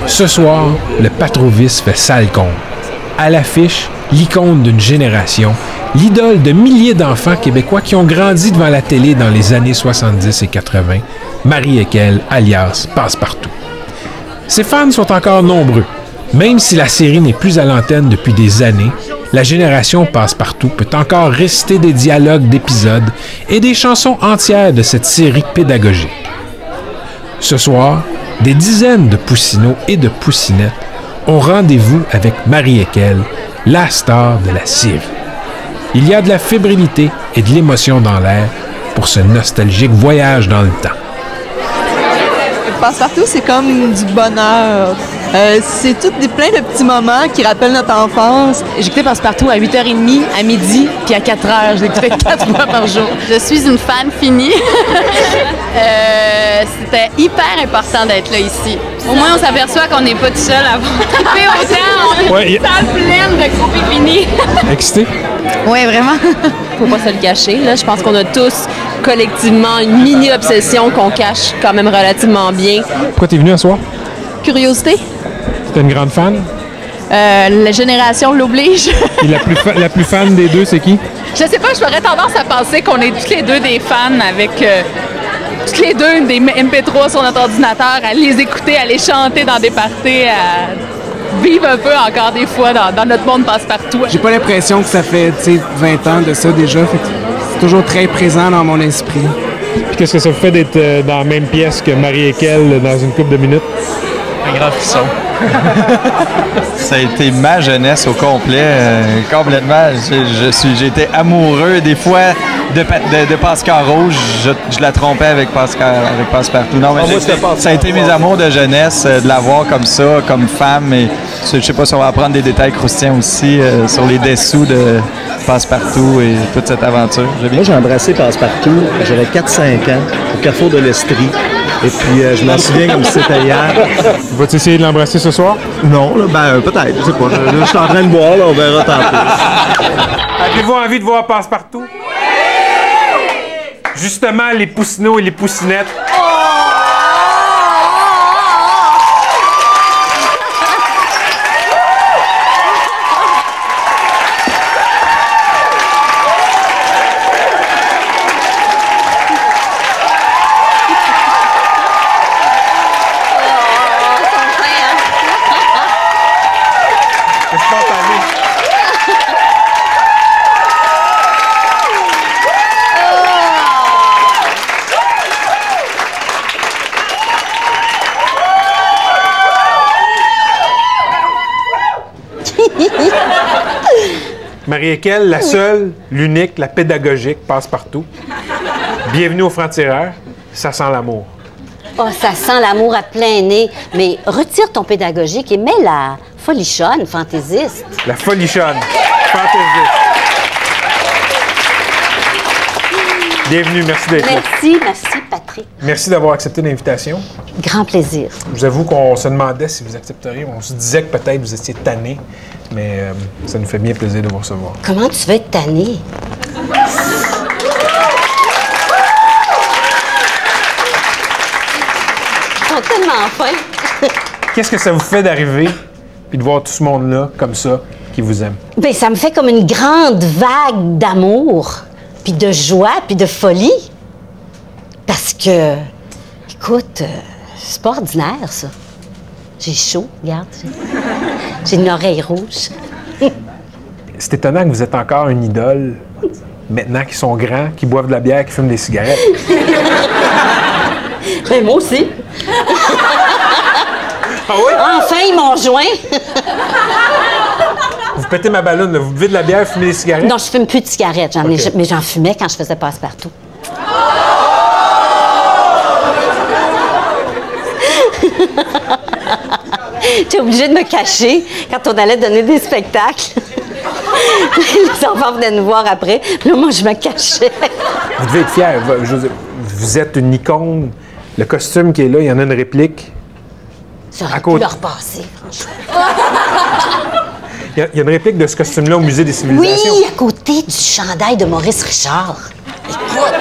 Ce soir, le Patrovis fait sale compte. À l'affiche, l'icône d'une génération, l'idole de milliers d'enfants québécois qui ont grandi devant la télé dans les années 70 et 80, Marie-Équelle, alias Passe-Partout. Ses fans sont encore nombreux. Même si la série n'est plus à l'antenne depuis des années, la génération Passe-Partout peut encore réciter des dialogues d'épisodes et des chansons entières de cette série pédagogique. Ce soir, des dizaines de poussinots et de poussinettes ont rendez-vous avec Marie-Équelle, la star de la série. Il y a de la fébrilité et de l'émotion dans l'air pour ce nostalgique voyage dans le temps. Passe-Partout, c'est comme du bonheur. C'est plein de petits moments qui rappellent notre enfance. J'écoutais Passe-Partout à 8h30, à midi, puis à 4h. Je l'écoutais 4 fois par jour. Je suis une fan finie. C'était hyper important d'être là ici. Au moins, on s'aperçoit qu'on n'est pas tout seul à voir triper autant. On est une salle pleine de groupes finis. Excité? Oui, vraiment. Faut pas se le cacher. Là. Je pense qu'on a tous collectivement une mini-obsession qu'on cache quand même relativement bien. Pourquoi t'es venu à soir? Curiosité. T'es une grande fan? La génération l'oblige. Et la plus fan des deux, c'est qui? Je sais pas, j'aurais tendance à penser qu'on est toutes les deux des fans avec toutes les deux des MP3 sur notre ordinateur, à les écouter, à les chanter dans des parties, à vivre un peu encore des fois dans notre monde Passe-Partout. J'ai pas l'impression que ça fait 20 ans de ça déjà, fait que c'est toujours très présent dans mon esprit. Puis qu'est-ce que ça vous fait d'être dans la même pièce que Marie-Équelle dans une couple de minutes? Un grand frisson. Ça a été ma jeunesse au complet, complètement. J'ai été amoureux des fois de Pascal Rouge. Je la trompais avec Passe-Partout. Non, mais ça a été mes amours de jeunesse, de la voir comme ça, comme femme. Et je sais pas si on va apprendre des détails croustillants aussi sur les dessous de Passe-Partout et toute cette aventure. Moi, j'ai embrassé Passe-Partout. J'avais 4-5 ans au carrefour de l'Estrie. Et puis, je m'en souviens comme si c'était hier. Vas-tu essayer de l'embrasser ce soir? Non, là, peut-être, je sais pas. Je suis en train de boire, là, on verra tantôt. Avez-vous envie de voir Passe-Partout? Oui! Justement, les poussinots et les poussinettes. Marie-Équelle, la seule, l'unique, la pédagogique, Passe-Partout. Bienvenue au Franc-Tireur. Ça sent l'amour. Oh, ça sent l'amour à plein nez. Mais retire ton pédagogique et mets la folichonne, fantaisiste. La folichonne, fantaisiste. Bienvenue, merci d'être là. Merci, Patrick. Merci d'avoir accepté l'invitation. Grand plaisir. Je vous avoue qu'on se demandait si vous accepteriez. On se disait que peut-être vous étiez tanné, mais ça nous fait bien plaisir de vous recevoir. Comment tu veux être tanné? Ils sont tellement fins. Qu'est-ce que ça vous fait d'arriver puis de voir tout ce monde-là, comme ça, qui vous aime? Bien, ça me fait comme une grande vague d'amour, puis de joie, puis de folie. Parce que, écoute, c'est pas ordinaire, ça. J'ai chaud, regarde. J'ai une oreille rouge. C'est étonnant que vous êtes encore une idole, maintenant qu'ils sont grands, qui boivent de la bière, qui fument des cigarettes. Ben, moi aussi. Ah oui? Enfin, ils m'ont joint. Vous pétez ma ballonne, là. Vous buvez de la bière, fumez des cigarettes? Non, je fume plus de cigarettes. Mais j'en fumais quand je faisais Passe-Partout. J'étais obligée de me cacher quand on allait donner des spectacles. Les enfants venaient nous voir après. Puis là, moi, je me cachais. Vous devez être fiers. Vous êtes une icône. Le costume qui est là, il y en a une réplique. Ça aurait pu leur passer, franchement. Il y a une réplique de ce costume-là au Musée des Civilisations. Oui, à côté du chandail de Maurice Richard. Écoute!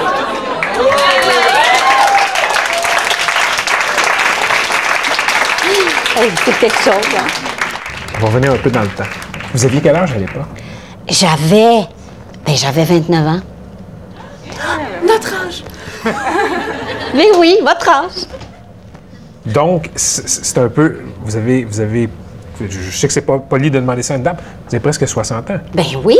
Hey, c'est quelque chose, hein? On va revenir un peu dans le temps. Vous aviez quel âge à l'époque? J'avais 29 ans. Notre âge! Mais oui, votre âge. Donc, c'est un peu... Vous avez... Je sais que c'est pas poli de demander ça à une dame. Vous avez presque 60 ans. Ben oui.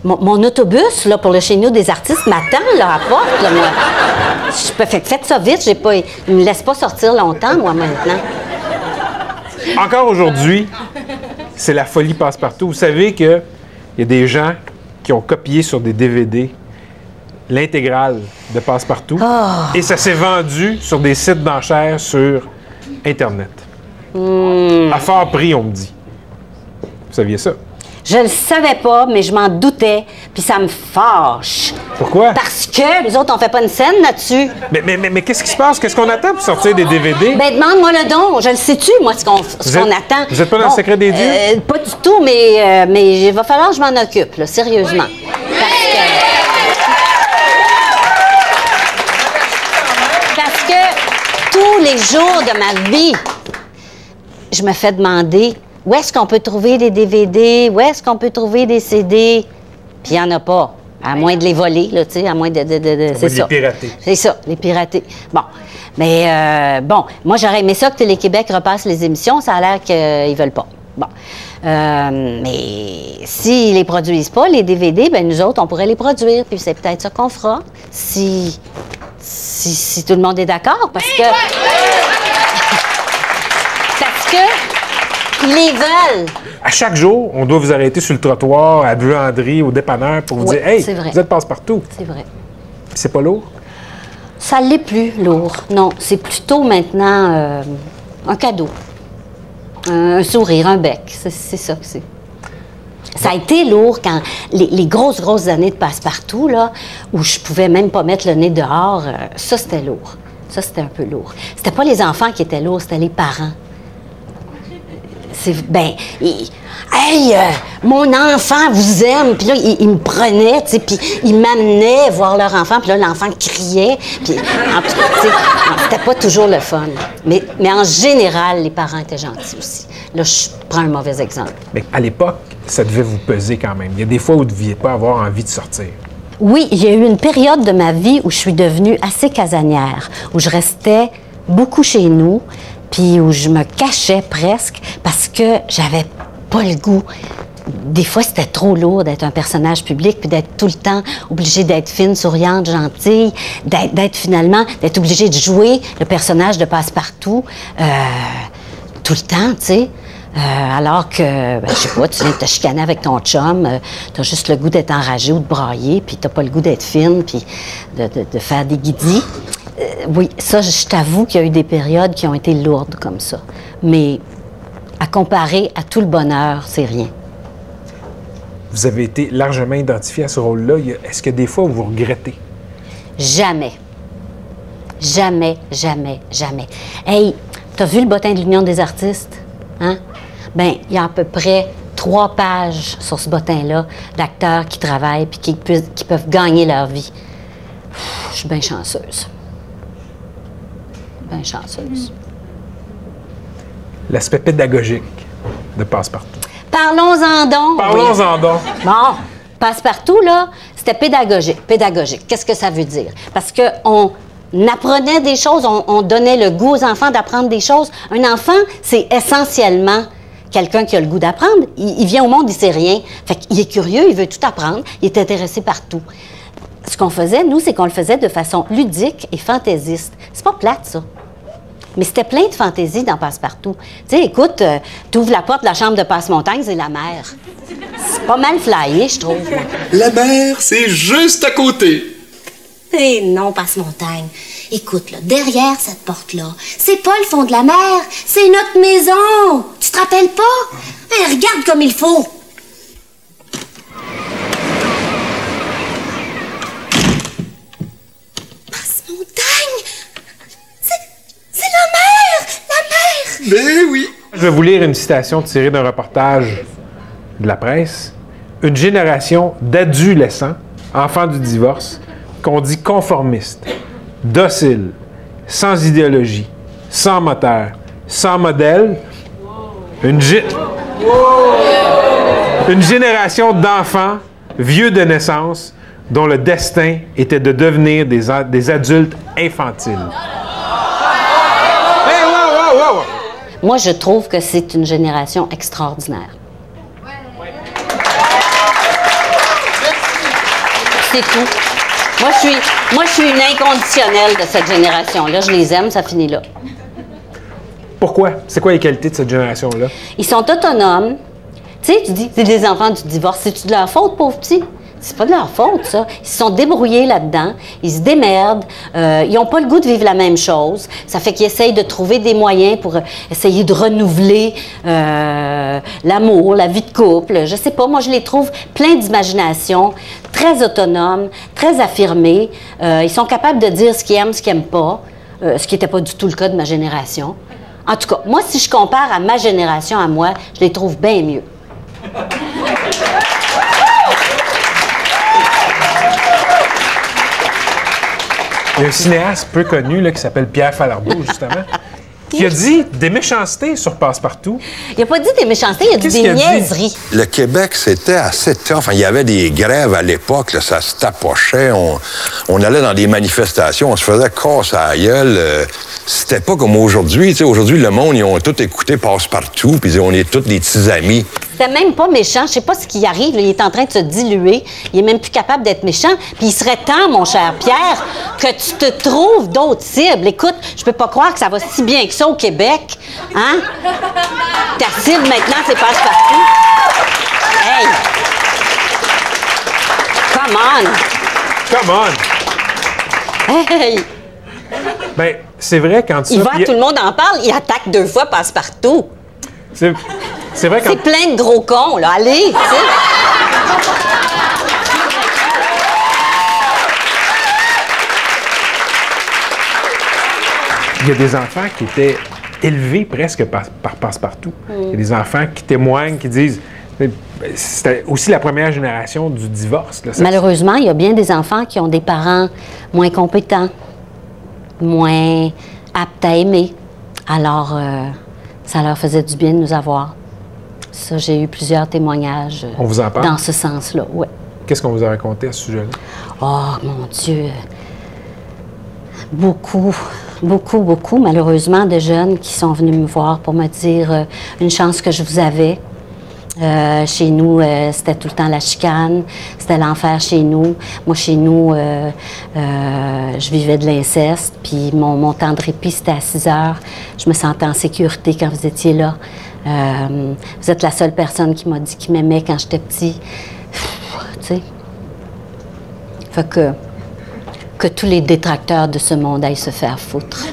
Mon autobus, là, pour le chez nous des artistes, m'attend, là, à la porte, là, moi. Faites ça vite, il me laisse pas sortir longtemps, moi, maintenant. Encore aujourd'hui, c'est la folie passe-partout. Vous savez qu'il y a des gens qui ont copié sur des DVD l'intégrale de Passe-Partout. Oh. Et ça s'est vendu sur des sites d'enchères sur Internet. À fort prix, on me dit. Vous saviez ça? Je le savais pas, mais je m'en doutais, puis ça me fâche. Pourquoi? Parce que nous autres, on fait pas une scène là-dessus. Mais qu'est-ce qui se passe? Qu'est-ce qu'on attend pour sortir des DVD? Ben, demande-moi le don. Je le sais-tu, moi, ce qu'on attend. Vous n'êtes pas dans le secret des dieux? Pas du tout, mais il va falloir que je m'en occupe, là, sérieusement. Parce que tous les jours de ma vie, je me fais demander où est-ce qu'on peut trouver des DVD, où est-ce qu'on peut trouver des CD. Puis il n'y en a pas, à moins de les voler, là, tu sais, à moins de c'est ça. Les pirater. C'est ça, les pirater. Bon, mais moi, j'aurais aimé ça que Télé-Québec repasse les émissions. Ça a l'air qu'ils veulent pas. Bon. Mais s'ils les produisent pas, les DVD, ben nous autres, on pourrait les produire. Puis c'est peut-être ça qu'on fera, si tout le monde est d'accord, parce que... Parce que ils les veulent. À chaque jour, on doit vous arrêter sur le trottoir, à buanderie, au dépanneur, pour vous dire « Hey, vous êtes passe-partout ». C'est vrai. C'est pas lourd? Ça l'est plus lourd. Non, c'est plutôt maintenant un cadeau. Un sourire, un bec. C'est ça que c'est. Ça a été lourd quand les grosses années de passe-partout, là, où je pouvais même pas mettre le nez dehors, ça, c'était lourd. Ça, c'était un peu lourd. C'était pas les enfants qui étaient lourds, c'était les parents. Hey, mon enfant vous aime. Puis là, il me prenait, tu sais, puis il m'amenait voir leur enfant. Puis là, l'enfant criait. Puis, en tout cas, tu sais, c'était pas toujours le fun. Mais en général, les parents étaient gentils aussi. Là, je prends un mauvais exemple. Mais à l'époque, ça devait vous peser quand même. Il y a des fois où vous ne deviez pas avoir envie de sortir. Oui, il y a eu une période de ma vie où je suis devenue assez casanière, où je restais beaucoup chez nous, puis où je me cachais presque parce que j'avais pas le goût. Des fois, c'était trop lourd d'être un personnage public puis d'être tout le temps obligée d'être fine, souriante, gentille, d'être obligée de jouer le personnage de Passe-Partout tout le temps, tu sais. Alors que, je sais pas, tu viens de te chicaner avec ton chum, t'as juste le goût d'être enragé ou de brailler, puis t'as pas le goût d'être fine, puis de faire des guidis. Oui, ça, je t'avoue qu'il y a eu des périodes qui ont été lourdes comme ça. Mais à comparer à tout le bonheur, c'est rien. Vous avez été largement identifié à ce rôle-là. Est-ce que des fois, vous regrettez? Jamais. Jamais, jamais, jamais. Hey, t'as vu le bottin de l'Union des artistes? Hein? Bien, il y a à peu près 3 pages sur ce bottin-là d'acteurs qui travaillent puis qui peuvent gagner leur vie. Je suis bien chanceuse. Bien chanceuse. L'aspect pédagogique de Passe-Partout. Parlons-en donc. Parlons-en donc. Bon, Passe-Partout, là, c'était pédagogique. Pédagogique, qu'est-ce que ça veut dire? Parce qu'on apprenait des choses, on donnait le goût aux enfants d'apprendre des choses. Un enfant, c'est essentiellement quelqu'un qui a le goût d'apprendre. Il vient au monde, il sait rien. Fait qu'il est curieux, il veut tout apprendre, il est intéressé par tout. Ce qu'on faisait, nous, c'est qu'on le faisait de façon ludique et fantaisiste. C'est pas plate, ça. Mais c'était plein de fantaisie dans Passe-Partout. Tu sais, écoute, t'ouvres la porte de la chambre de Passe-Montagne, c'est la mer. C'est pas mal flyé, je trouve. La mer, c'est juste à côté. Eh non, Passe-Montagne. Écoute, là, derrière cette porte-là, c'est pas le fond de la mer, c'est notre maison. Tu te rappelles pas? Hein, regarde comme il faut. Passe-montagne! C'est la mer! La mer! Ben oui! Je vais vous lire une citation tirée d'un reportage de la presse. Une génération d'adolescents, enfants du divorce, qu'on dit conformistes, dociles, sans idéologie, sans moteur, sans modèle. Une génération d'enfants vieux de naissance dont le destin était de devenir des adultes infantiles. Hey, wow! Moi, je trouve que c'est une génération extraordinaire. C'est tout. Moi, je suis une inconditionnelle de cette génération-là. Je les aime, ça finit là. Pourquoi? C'est quoi les qualités de cette génération-là? Ils sont autonomes. Tu sais, tu dis, c'est des enfants du divorce. C'est-tu de leur faute, pauvre petit? C'est pas de leur faute, ça. Ils se sont débrouillés là-dedans. Ils se démerdent. Ils n'ont pas le goût de vivre la même chose. Ça fait qu'ils essayent de trouver des moyens pour essayer de renouveler l'amour, la vie de couple. Je sais pas, moi, je les trouve pleins d'imagination, très autonomes, très affirmés. Ils sont capables de dire ce qu'ils aiment, ce qu'ils n'aiment pas, ce qui n'était pas du tout le cas de ma génération. En tout cas, moi, si je compare à ma génération, à moi, je les trouve bien mieux. Il y a un cinéaste peu connu là, qui s'appelle Pierre Falardeau, justement, qui a dit des méchancetés sur Passe-Partout. Il n'a pas dit des méchancetés, il a dit des niaiseries. Le Québec, c'était assez tough. Enfin, il y avait des grèves à l'époque, là, ça se tapochait. On allait dans des manifestations, on se faisait casser à la gueule. C'était pas comme aujourd'hui. Aujourd'hui, le monde, ils ont tout écouté Passe-Partout, puis on est tous des petits amis. C'était même pas méchant. Je sais pas ce qui arrive. Là. Il est en train de se diluer. Il est même plus capable d'être méchant. Puis il serait temps, mon cher Pierre, que tu te trouves d'autres cibles. Écoute, je peux pas croire que ça va si bien que ça au Québec. Hein? Ta cible, maintenant, c'est Passe-Partout. Hey! Come on! Hey! Ben, c'est vrai quand ça... Tout le monde en parle, il attaque 2 fois Passe-Partout. C'est vrai quand... C'est plein de gros cons, là. Allez, tu sais. Il y a des enfants qui étaient élevés presque par Passe-Partout. Il y a des enfants qui témoignent, qui disent... C'était aussi la première génération du divorce. Là, malheureusement, il y a bien des enfants qui ont des parents moins compétents, moins aptes à aimer. Alors, ça leur faisait du bien de nous avoir. Ça, j'ai eu plusieurs témoignages on vous en parle? Dans ce sens-là, oui. Qu'est-ce qu'on vous a raconté à ce sujet-là? Oh, mon Dieu! Beaucoup, malheureusement, de jeunes qui sont venus me voir pour me dire une chance que je vous avais. Chez nous, c'était tout le temps la chicane, c'était l'enfer chez nous. Moi, chez nous, je vivais de l'inceste, puis mon temps de répit, c'était à 6 heures. Je me sentais en sécurité quand vous étiez là. Vous êtes la seule personne qui m'a dit qu'il m'aimait quand j'étais petit. Tu sais. Fait que tous les détracteurs de ce monde aillent se faire foutre.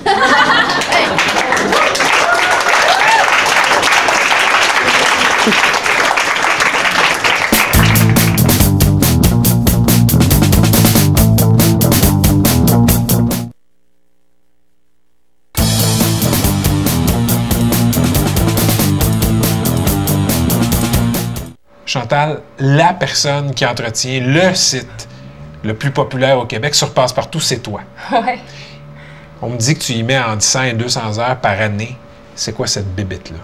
Chantal, la personne qui entretient le site le plus populaire au Québec sur Passe-Partout, c'est toi. Ouais. On me dit que tu y mets entre 100 et 200 heures par année. C'est quoi cette bébite-là?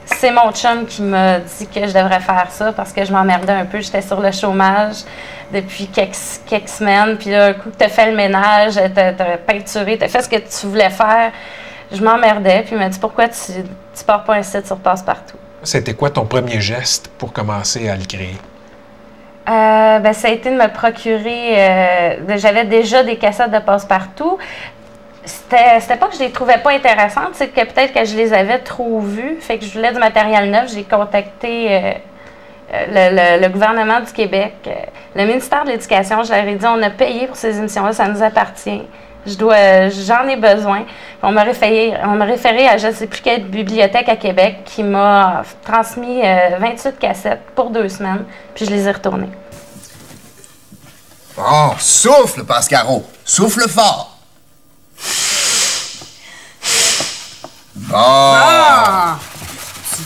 C'est mon chum qui m'a dit que je devrais faire ça parce que je m'emmerdais un peu. J'étais sur le chômage depuis quelques semaines. Puis là, un coup que t'as fait le ménage, t'as peinturé, t'as fait ce que tu voulais faire, je m'emmerdais. Puis il m'a dit, pourquoi tu pars pas un site sur Passe-Partout? C'était quoi ton premier geste pour commencer à le créer? Ben, ça a été de me procurer... j'avais déjà des cassettes de Passe-Partout. C'était pas que je les trouvais pas intéressantes, c'est que peut-être que je les avais trop vues. Fait que je voulais du matériel neuf. J'ai contacté le gouvernement du Québec, le ministère de l'Éducation. Je leur ai dit, on a payé pour ces émissions-là, ça nous appartient. J'en ai besoin. On m'a référé à je ne sais plus quelle bibliothèque à Québec qui m'a transmis 28 cassettes pour 2 semaines, puis je les ai retournées. Bon, souffle, Pascaro. Souffle fort. Bon. Ah!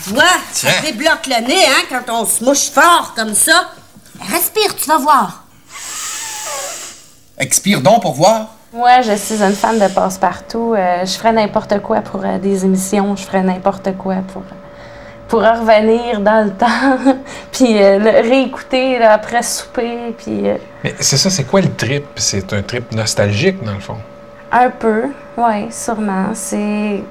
Tu vois, ça débloque le nez, hein, quand on se mouche fort comme ça. Respire, tu vas voir. Expire donc pour voir. Moi, je suis une fan de Passe-Partout. Je ferais n'importe quoi pour des émissions. Je ferais n'importe quoi pour revenir dans le temps. Puis le réécouter là, après souper. Puis, Mais c'est ça, c'est quoi le trip? C'est un trip nostalgique, dans le fond? Un peu, oui, sûrement. C'est...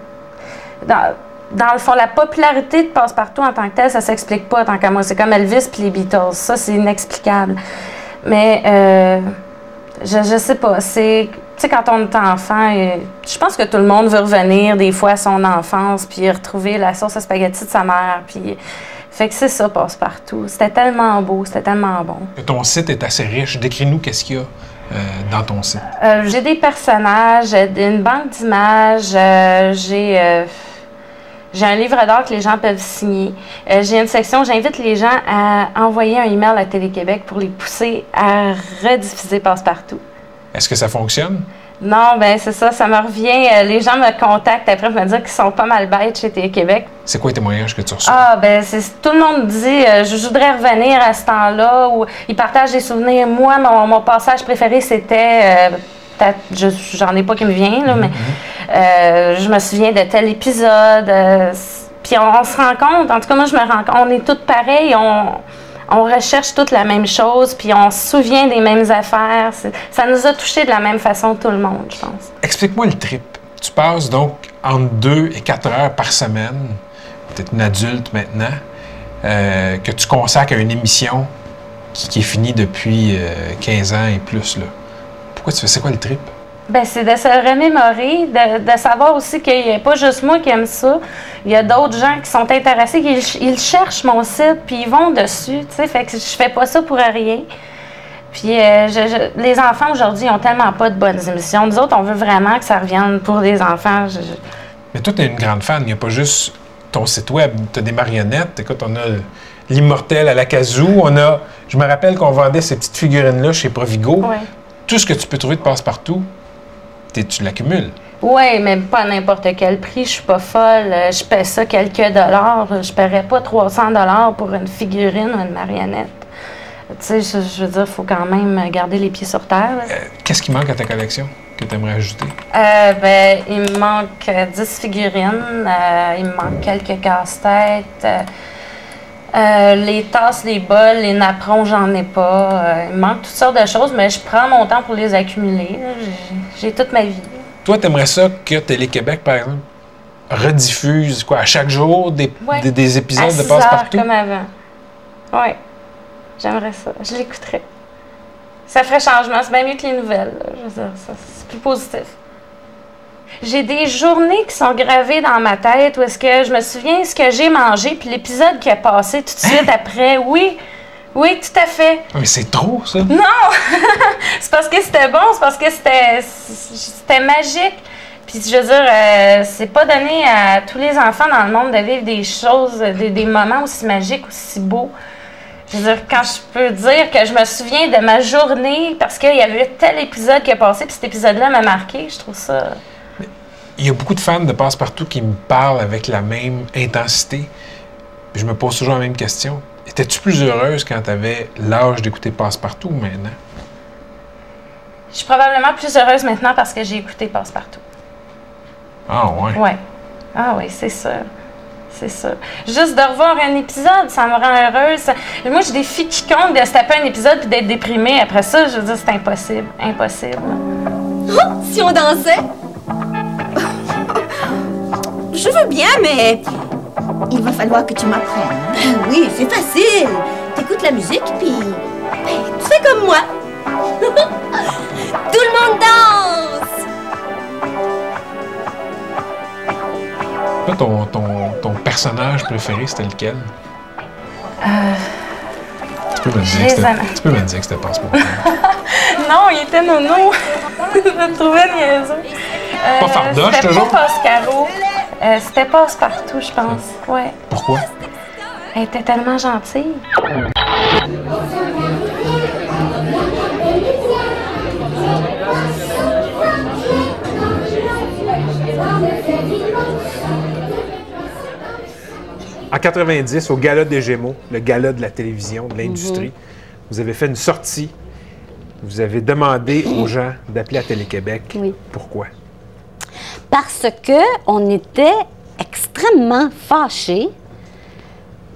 Dans le fond, la popularité de Passe-Partout en tant que telle, ça s'explique pas tant qu'à moi. C'est comme Elvis puis les Beatles. Ça, c'est inexplicable. Mais je sais pas. C'est... Tu sais, quand on est enfant, je pense que tout le monde veut revenir des fois à son enfance puis retrouver la sauce à spaghetti de sa mère. Puis... Fait que c'est ça, Passe-Partout. C'était tellement beau, c'était tellement bon. Ton site est assez riche. Décris-nous qu'est-ce qu'il y a dans ton site. J'ai des personnages, une banque d'images, j'ai un livre d'art que les gens peuvent signer. J'ai une section, j'invite les gens à envoyer un email à Télé-Québec pour les pousser à rediffuser Passe-Partout. Est-ce que ça fonctionne? Non, ben c'est ça, ça me revient. Les gens me contactent après pour me dire qu'ils sont pas mal bêtes chez Télé-Québec. C'est quoi les témoignages que tu reçois? Ah, ben tout le monde dit je voudrais revenir à ce temps-là, ou ils partagent des souvenirs. Moi, mon passage préféré, c'était... j'en ai pas qui me vient, là, mais je me souviens de tel épisode. Puis on se rend compte, en tout cas, moi, je me rends compte, on est toutes pareilles, on recherche toutes la même chose, puis on se souvient des mêmes affaires. Ça nous a touchés de la même façon, tout le monde, je pense. Explique-moi le trip. Tu passes donc entre 2 et 4 heures par semaine, peut-être une adulte maintenant, que tu consacres à une émission qui est finie depuis 15 ans et plus, là. Pourquoi tu fais? C'est quoi le trip? Bien, c'est de se remémorer, de savoir aussi qu'il n'y a pas juste moi qui aime ça. Il y a d'autres gens qui sont intéressés, ils cherchent mon site, puis ils vont dessus, tu sais. Fait que je fais pas ça pour rien. Puis les enfants, aujourd'hui, ont tellement pas de bonnes émissions. Nous autres, on veut vraiment que ça revienne pour les enfants. Mais toi, tu es une grande fan. Il n'y a pas juste ton site web. Tu as des marionnettes. Écoute, on a l'immortel à la Kazoo. Je me rappelle qu'on vendait ces petites figurines-là chez Provigo. Ouais. Tout ce que tu peux trouver de Passe-Partout, tu l'accumules. Oui, mais pas à n'importe quel prix. Je suis pas folle. Je paie ça quelques dollars. Je paierais pas 300 $ pour une figurine ou une marionnette. Tu sais, je veux dire, il faut quand même garder les pieds sur terre. Qu'est-ce qui manque à ta collection que tu aimerais ajouter? Ben, il me manque 10 figurines. Il me manque quelques casse-têtes. Les tasses, les bols, les napperons, j'en ai pas. Il me manque toutes sortes de choses, mais je prends mon temps pour les accumuler. J'ai toute ma vie. Toi, t'aimerais ça que Télé-Québec, par exemple, rediffuse à chaque jour des épisodes de Passe-Partout? Comme avant. Oui. J'aimerais ça. Je l'écouterais. Ça ferait changement. C'est bien mieux que les nouvelles. Je veux dire, c'est plus positif. J'ai des journées qui sont gravées dans ma tête où est-ce que je me souviens ce que j'ai mangé, puis l'épisode qui est passé tout de suite après. Oui, tout à fait. Mais c'est trop, ça. Non! C'est parce que c'était bon, c'est parce que c'était magique. Puis je veux dire, c'est pas donné à tous les enfants dans le monde de vivre des choses, des moments aussi magiques, aussi beaux. Je veux dire, quand je peux dire que je me souviens de ma journée parce qu'il y avait tel épisode qui est passé, puis cet épisode-là m'a marqué, je trouve ça... Il y a beaucoup de fans de Passe-Partout qui me parlent avec la même intensité. Puis je me pose toujours la même question. Étais-tu plus heureuse quand tu avais l'âge d'écouter Passe-Partout maintenant? Je suis probablement plus heureuse maintenant parce que j'ai écouté Passe-Partout. Ah ouais? Ouais. Ah oui, c'est ça. C'est ça. Juste de revoir un épisode, ça me rend heureuse. Moi, j'ai des filles qui comptent de se taper un épisode puis d'être déprimée. Après ça, je veux dire, c'est impossible. Impossible. Oh, si on dansait? Je veux bien, mais il va falloir que tu m'apprennes. Ben oui, c'est facile. T'écoutes la musique, puis tu fais comme moi. Tout le monde danse! Toi, ton personnage préféré, c'était lequel? Tu peux me dire que c'était Passe-Partout. Non, il était Nono. Je me trouvais niaiseux. Pas Fardoche, c'était toujours? Pas Pascaro. C'était Passe-Partout, je pense. Ouais. Pourquoi? Elle était tellement gentille. En 90, au Gala des Gémeaux, le gala de la télévision, de l'industrie, vous avez fait une sortie. Vous avez demandé aux gens d'appeler à Télé-Québec. Oui. Pourquoi? Parce qu'on était extrêmement fâchés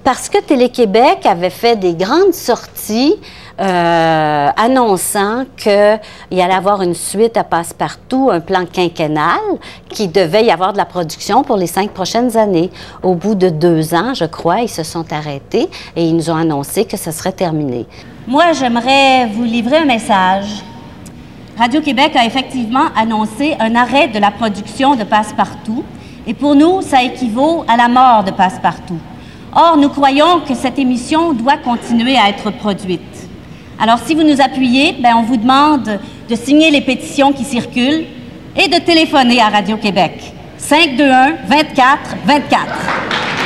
parce que Télé-Québec avait fait des grandes sorties annonçant qu'il y allait avoir une suite à Passe-Partout, un plan quinquennal, qu'il devait y avoir de la production pour les 5 prochaines années. Au bout de 2 ans, je crois, ils se sont arrêtés et ils nous ont annoncé que ce serait terminé. Moi, j'aimerais vous livrer un message. Radio-Québec a effectivement annoncé un arrêt de la production de Passe-Partout et pour nous, ça équivaut à la mort de Passe-Partout. Or, nous croyons que cette émission doit continuer à être produite. Alors, si vous nous appuyez, on vous demande de signer les pétitions qui circulent et de téléphoner à Radio-Québec. 521-24-24.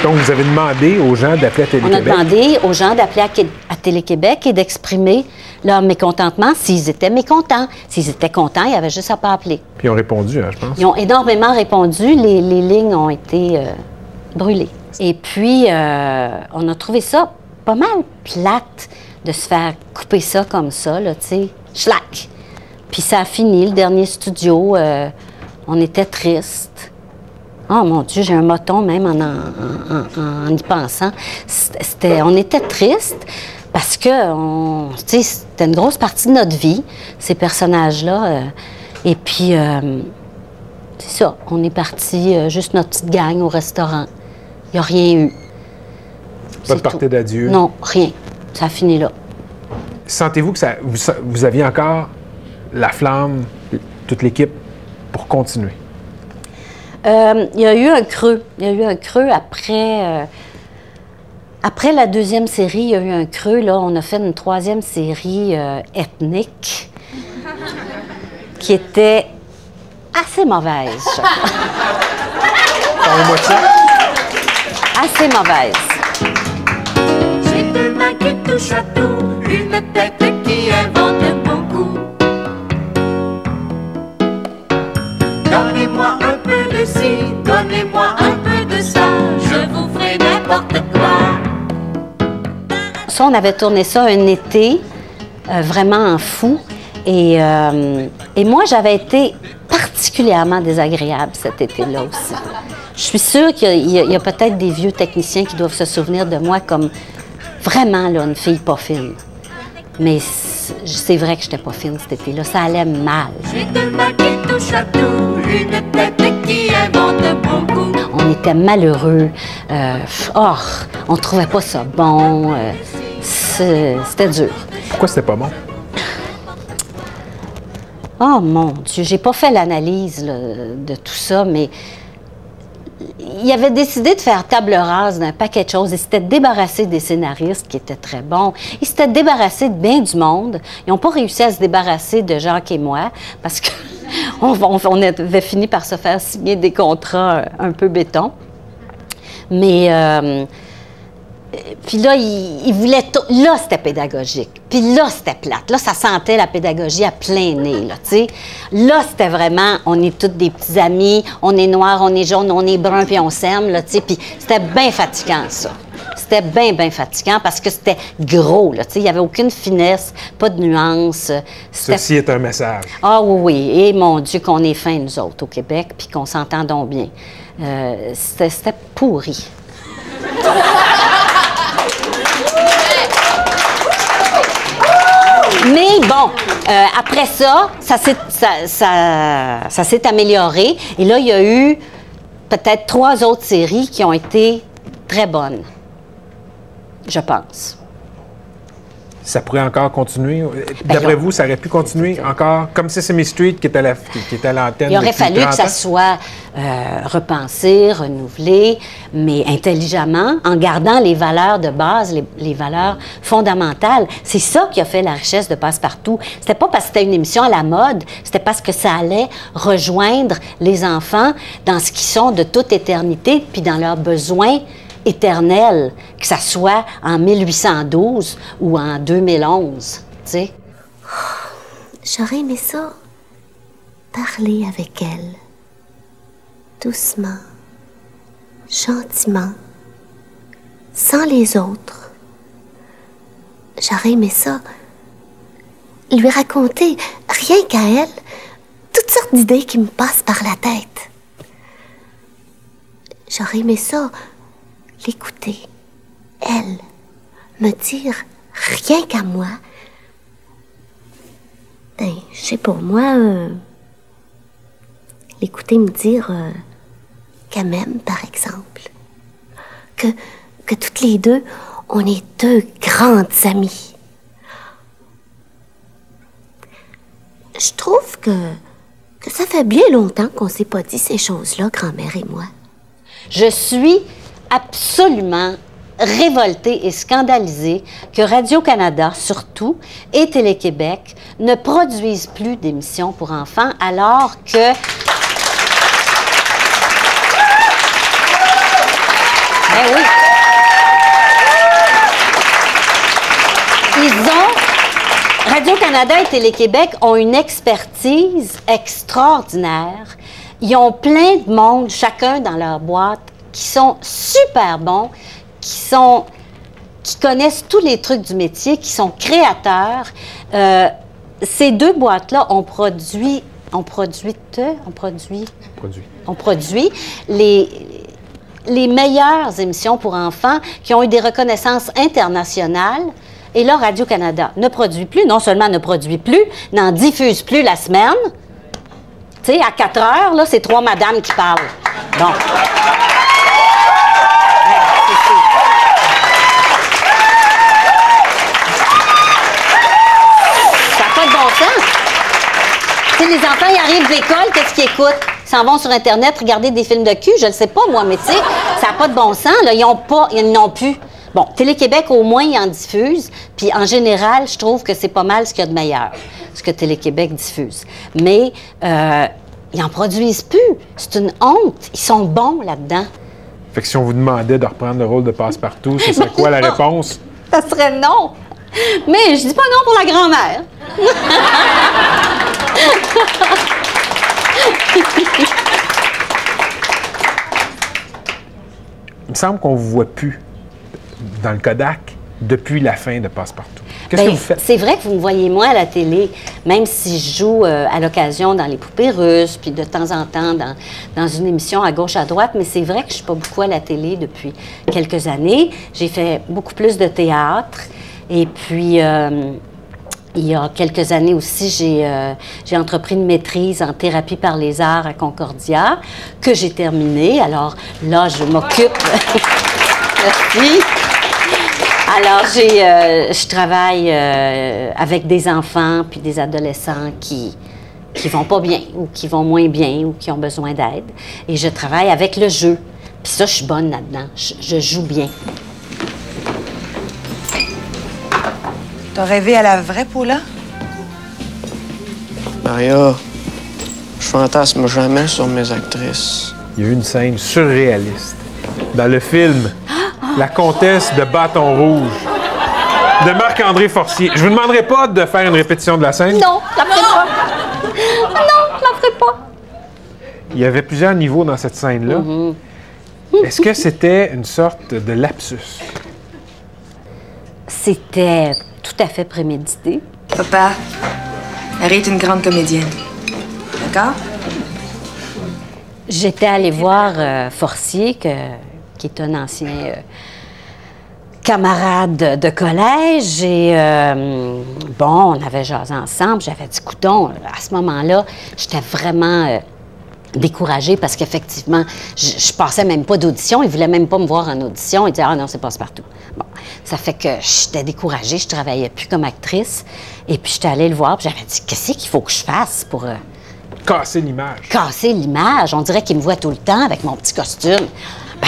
Donc, vous avez demandé aux gens d'appeler à Télé-Québec. On a demandé aux gens d'appeler à Télé-Québec et d'exprimer leur mécontentement s'ils étaient mécontents. S'ils étaient contents, il y avait juste à pas appeler. Puis ils ont répondu, hein, je pense. Ils ont énormément répondu. Les lignes ont été brûlées. Et puis, on a trouvé ça pas mal plate de se faire couper ça comme ça, là, tu sais, schlac. Puis ça a fini, le dernier studio. On était tristes. Oh mon Dieu, j'ai un moton même en y pensant. On était tristes parce que c'était une grosse partie de notre vie, ces personnages-là. Et puis, c'est ça, on est parti juste notre petite gang au restaurant. Il n'y a rien eu. Pas de party d'adieu? Non, rien. Ça a fini là. Sentez-vous que vous aviez encore la flamme, toute l'équipe, pour continuer? Il y a eu un creux. Il y a eu un creux après... après la 2e série, il y a eu un creux. Là, on a fait une 3e série ethnique qui était assez mauvaise, je crois. Parlez-moi de ça. Assez mauvaise. J'ai deux mains qui touchent à tout, une tête qui invente beaucoup. Donnez-moi un peu de ci, donnez-moi un peu de ça, je vous ferai n'importe quoi. Ça, on avait tourné ça un été, vraiment en fou. Et moi, j'avais été particulièrement désagréable cet été-là aussi. Je suis sûre qu'il y a peut-être des vieux techniciens qui doivent se souvenir de moi comme vraiment là, une fille pas fine. Mais c'est vrai que j'étais pas fine cet été-là. Ça allait mal. J'ai deux mains qui touchent à tout, une tête qui invente beaucoup. On était malheureux. On trouvait pas ça bon. C'était dur. Pourquoi c'était pas bon? Oh mon Dieu, j'ai pas fait l'analyse là, de tout ça, mais il avait décidé de faire table rase d'un paquet de choses. Il s'était débarrassé des scénaristes qui étaient très bons. Il s'était débarrassé de bien du monde. Ils n'ont pas réussi à se débarrasser de Jacques et moi parce qu'on avait fini par se faire signer des contrats un peu béton. Mais puis là, il voulait tout. Là, c'était pédagogique. Puis là, c'était plate. Là, ça sentait la pédagogie à plein nez, là, tu sais. Là, c'était vraiment, on est tous des petits amis, on est noirs, on est jaunes, on est bruns, puis on s'aime, là, tu sais. Puis c'était bien fatigant, ça. C'était bien, bien fatigant parce que c'était gros, là, tu sais. Il n'y avait aucune finesse, pas de nuance. Ceci est un message. Ah oui, oui. Et mon Dieu, qu'on est fins, nous autres, au Québec, puis qu'on s'entend donc bien. C'était pourri. Mais bon, après ça, ça s'est amélioré. Et là, il y a eu peut-être 3 autres séries qui ont été très bonnes, je pense. Ça pourrait encore continuer? D'après vous, ça aurait pu continuer encore? Comme Sesame Street qui était à l'antenne. Il aurait fallu que ça ans. soit repenser, renouveler, mais intelligemment, en gardant les valeurs de base, les valeurs fondamentales. C'est ça qui a fait la richesse de Passe-Partout. C'était pas parce que c'était une émission à la mode, c'était parce que ça allait rejoindre les enfants dans ce qu'ils sont de toute éternité, puis dans leurs besoins éternels, que ça soit en 1812 ou en 2011, tu sais. J'aurais aimé ça, parler avec elle, doucement, gentiment, sans les autres. J'aurais aimé ça, lui raconter, rien qu'à elle, toutes sortes d'idées qui me passent par la tête. J'aurais aimé ça, l'écouter, elle, me dire, rien qu'à moi, ben, je sais pas, moi, l'écouter me dire qu'elle m'aime, par exemple. Que toutes les deux, on est deux grandes amies. Je trouve que ça fait bien longtemps qu'on s'est pas dit ces choses-là, grand-mère et moi. Je suis absolument révoltée et scandalisée que Radio-Canada, surtout, et Télé-Québec ne produisent plus d'émissions pour enfants alors que... Ben oui. Radio-Canada et Télé-Québec ont une expertise extraordinaire. Ils ont plein de monde, chacun dans leur boîte, qui sont super bons, qui connaissent tous les trucs du métier, qui sont créateurs. Ces deux boîtes-là ont produit les meilleures émissions pour enfants qui ont eu des reconnaissances internationales. Et là, Radio-Canada ne produit plus, non seulement ne produit plus, n'en diffuse plus la semaine. Tu sais, à 4 heures, là, c'est 3 madames qui parlent. Bon. Ça n'a pas de bon sens. Tu sais, les enfants, ils arrivent de l'école, qu'est-ce qu'ils écoutent? Ils s'en vont sur Internet regarder des films de cul, je ne sais pas, moi, mais tu sais, ça n'a pas de bon sens, là. Ils n'ont plus. Bon, Télé-Québec, au moins, ils en diffusent. Puis, en général, je trouve que c'est pas mal ce qu'il y a de meilleur, ce que Télé-Québec diffuse. Mais ils n'en produisent plus. C'est une honte. Ils sont bons là-dedans. Fait que si on vous demandait de reprendre le rôle de Passe-Partout, ce serait quoi la réponse? Ça serait non. Mais je dis pas non pour la grand-mère. Il me semble qu'on vous voit plus dans le Kodak depuis la fin de Passe-Partout. Qu'est-ce que vous faites? C'est vrai que vous me voyez moins à la télé, même si je joue à l'occasion dans Les Poupées russes, puis de temps en temps dans une émission à gauche, à droite, mais c'est vrai que je suis pas beaucoup à la télé depuis quelques années. J'ai fait beaucoup plus de théâtre, et puis il y a quelques années aussi, j'ai entrepris une maîtrise en thérapie par les arts à Concordia, que j'ai terminée. Alors là, je m'occupe... Merci. Alors, je travaille avec des enfants puis des adolescents qui vont pas bien ou qui vont moins bien ou qui ont besoin d'aide. Et je travaille avec le jeu. Puis ça, je suis bonne là-dedans. Je joue bien. T'as rêvé à la vraie Paula? Maria, je fantasme jamais sur mes actrices. Il y a eu une scène surréaliste dans le film La Comtesse de Bâton Rouge de Marc-André Forcier. Je vous demanderai pas de faire une répétition de la scène. Non, je la ferai pas. Non, je la ferai pas. Il y avait plusieurs niveaux dans cette scène-là. Est-ce que c'était une sorte de lapsus? C'était tout à fait prémédité. Papa, Harry est une grande comédienne. D'accord? J'étais allée voir Forcier, qui est un ancien camarade de collège. Et bon, on avait jasé ensemble. J'avais dit, coudonc, à ce moment-là, j'étais vraiment découragée parce qu'effectivement, je passais même pas d'audition. Il voulait même pas me voir en audition. Il disait, ah non, c'est Passe-Partout. Bon, ça fait que j'étais découragée. Je travaillais plus comme actrice. Et puis, j'étais allée le voir. Puis j'avais dit, qu'est-ce qu'il faut que je fasse pour casser l'image. Casser l'image. On dirait qu'il me voit tout le temps avec mon petit costume. Ben,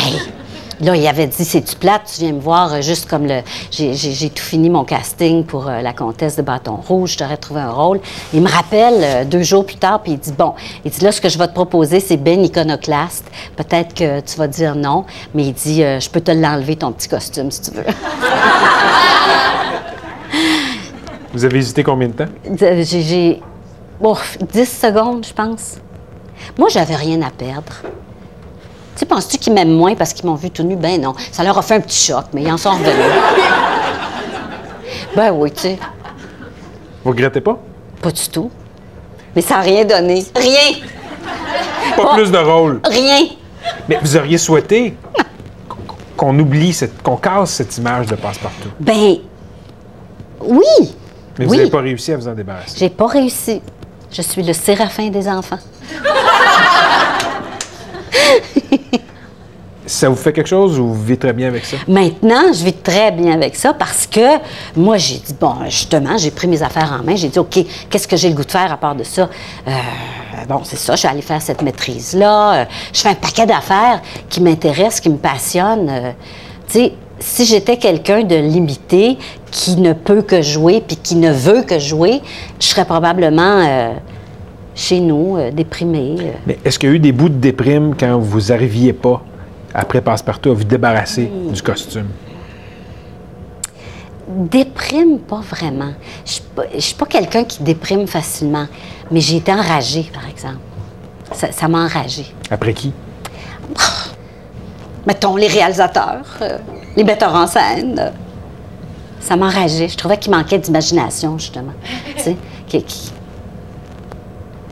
là, il avait dit, c'est-tu plate, tu viens me voir juste comme le... J'ai tout fini mon casting pour la comtesse de Bâton Rouge, je t'aurais trouvé un rôle. Il me rappelle 2 jours plus tard, puis il dit, bon, il dit, là, ce que je vais te proposer, c'est ben iconoclaste. Peut-être que tu vas dire non, mais il dit, je peux te l'enlever, ton petit costume, si tu veux. Vous avez hésité combien de temps? J'ai... 10 secondes, je pense. Moi, j'avais rien à perdre. Tu sais, penses-tu qu'ils m'aiment moins parce qu'ils m'ont vu tout nu? Ben non. Ça leur a fait un petit choc, mais ils en sont revenus. Ben oui, tu sais. Vous regrettez pas? Pas du tout. Mais ça n'a rien donné. Rien! Pas plus de rôle. Rien! Mais vous auriez souhaité qu'on oublie, qu'on casse cette image de Passepartout? Ben, oui! Mais vous n'avez pas réussi à vous en débarrasser? J'ai pas réussi. Je suis le séraphin des enfants. Ça vous fait quelque chose ou vous vivez très bien avec ça? Maintenant, je vis très bien avec ça parce que moi, j'ai dit, bon, justement, j'ai pris mes affaires en main. J'ai dit, OK, qu'est-ce que j'ai le goût de faire à part de ça? Bon, c'est ça, je suis allée faire cette maîtrise-là. Je fais un paquet d'affaires qui m'intéressent, qui me passionnent. Tu sais, si j'étais quelqu'un de limité, qui ne peut que jouer puis qui ne veut que jouer, je serais probablement chez nous, déprimée. Mais est-ce qu'il y a eu des bouts de déprime quand vous n'arriviez pas, après Passepartout, à vous débarrasser du costume? Déprime, pas vraiment. Je suis pas quelqu'un qui déprime facilement, mais j'ai été enragée, par exemple. Ça m'a enragée. Après qui? Mettons, les réalisateurs, les metteurs en scène. Ça m'enrageait. Je trouvais qu'il manquait d'imagination, justement. Tu sais,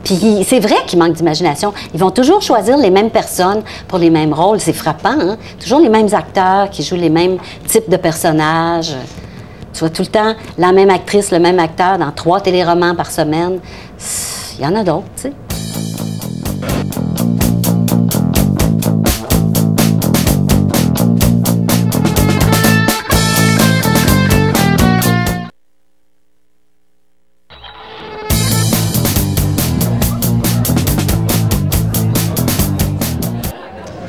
Puis c'est vrai qu'il manque d'imagination. Ils vont toujours choisir les mêmes personnes pour les mêmes rôles. C'est frappant, hein? Toujours les mêmes acteurs qui jouent les mêmes types de personnages. Tu vois tout le temps la même actrice, le même acteur dans 3 téléromans par semaine. Il y en a d'autres, tu sais.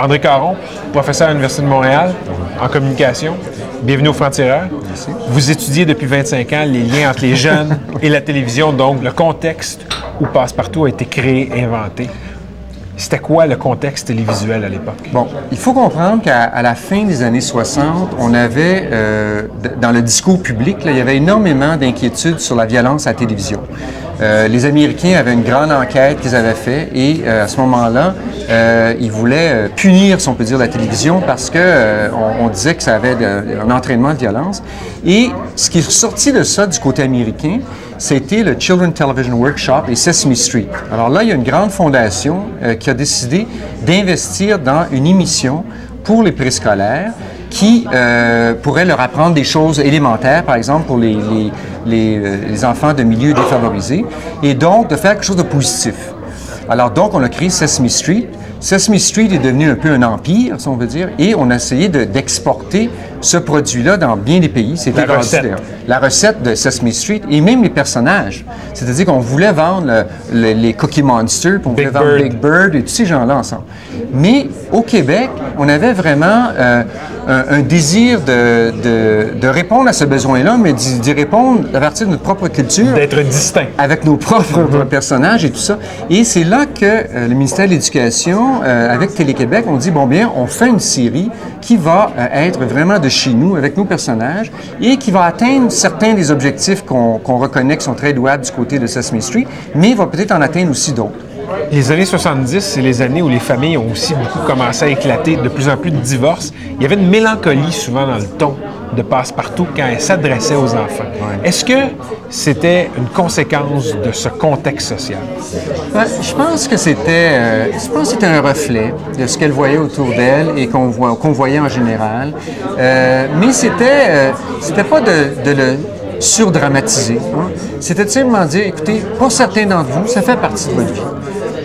André Caron, professeur à l'Université de Montréal en communication. Bienvenue au Franc-Tireur. Vous étudiez depuis 25 ans les liens entre les jeunes et la télévision, donc le contexte où Passepartout a été créé, inventé. C'était quoi le contexte télévisuel à l'époque? Bon, il faut comprendre qu'à la fin des années 60, on avait, dans le discours public, là, il y avait énormément d'inquiétudes sur la violence à la télévision. Les Américains avaient une grande enquête qu'ils avaient faite et à ce moment-là, ils voulaient punir, si on peut dire, la télévision parce qu'on disait que ça avait un entraînement de violence. Et ce qui est sorti de ça du côté américain, c'était le Children's Television Workshop et Sesame Street. Alors là, il y a une grande fondation qui a décidé d'investir dans une émission pour les préscolaires qui pourrait leur apprendre des choses élémentaires, par exemple pour les enfants de milieux défavorisés, et donc de faire quelque chose de positif. Alors donc, on a créé Sesame Street. Sesame Street est devenu un peu un empire, si on veut dire, et on a essayé d'exporter ce produit-là dans bien des pays. C'était la recette de Sesame Street et même les personnages. C'est-à-dire qu'on voulait vendre les Cookie Monster, puis on voulait vendre Big Bird et tous ces gens-là ensemble. Mais au Québec, on avait vraiment un désir de répondre à ce besoin-là, mais d'y répondre à partir de notre propre culture. D'être distinct. Avec nos propres personnages et tout ça. Et c'est là que le ministère de l'Éducation, avec Télé-Québec, on dit, bon bien, on fait une série qui va être vraiment de chez nous, avec nos personnages, et qui va atteindre certains des objectifs qu'on reconnaît qui sont très louables du côté de Sesame Street, mais va peut-être en atteindre aussi d'autres. Les années 70, c'est les années où les familles ont aussi beaucoup commencé à éclater, de plus en plus de divorces. Il y avait une mélancolie souvent dans le ton de Passepartout quand elle s'adressait aux enfants. Ouais. Est-ce que c'était une conséquence de ce contexte social? Ben, je pense que c'était un reflet de ce qu'elle voyait autour d'elle et qu'on voyait en général. Mais c'était pas de le surdramatiser. Hein? C'était de simplement dire, écoutez, pour certains d'entre vous, ça fait partie de votre vie.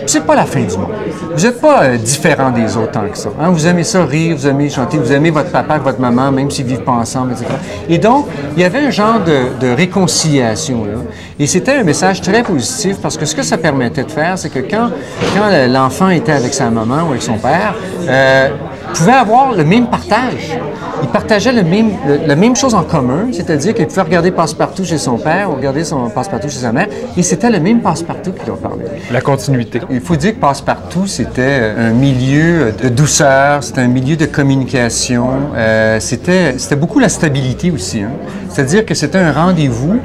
c'est pas la fin du monde. Vous n'êtes pas différent des autres tant que ça. Hein? Vous aimez ça rire, vous aimez chanter, vous aimez votre papa et votre maman, même s'ils ne vivent pas ensemble, etc. Et donc, il y avait un genre de réconciliation, là. Et c'était un message très positif parce que ce que ça permettait de faire, c'est que quand l'enfant était avec sa maman ou avec son père, pouvait avoir le même partage. Ils partageaient la même chose en commun, c'est-à-dire qu'il pouvait regarder Passe-Partout chez son père ou regarder son Passe-Partout chez sa mère, et c'était le même Passe-Partout qui leur parlait. La continuité. Il faut dire que Passe-Partout, c'était un milieu de douceur, c'était un milieu de communication, c'était beaucoup la stabilité aussi. Hein? C'est-à-dire que c'était un rendez-vous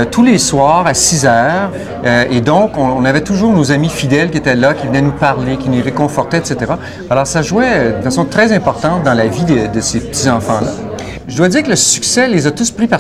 tous les soirs à 6 heures, et donc on avait toujours nos amis fidèles qui étaient là, qui venaient nous parler, qui nous réconfortaient, etc. Alors ça jouait de façon très importante dans la vie de ces petits-enfants-là. Je dois dire que le succès les a tous pris par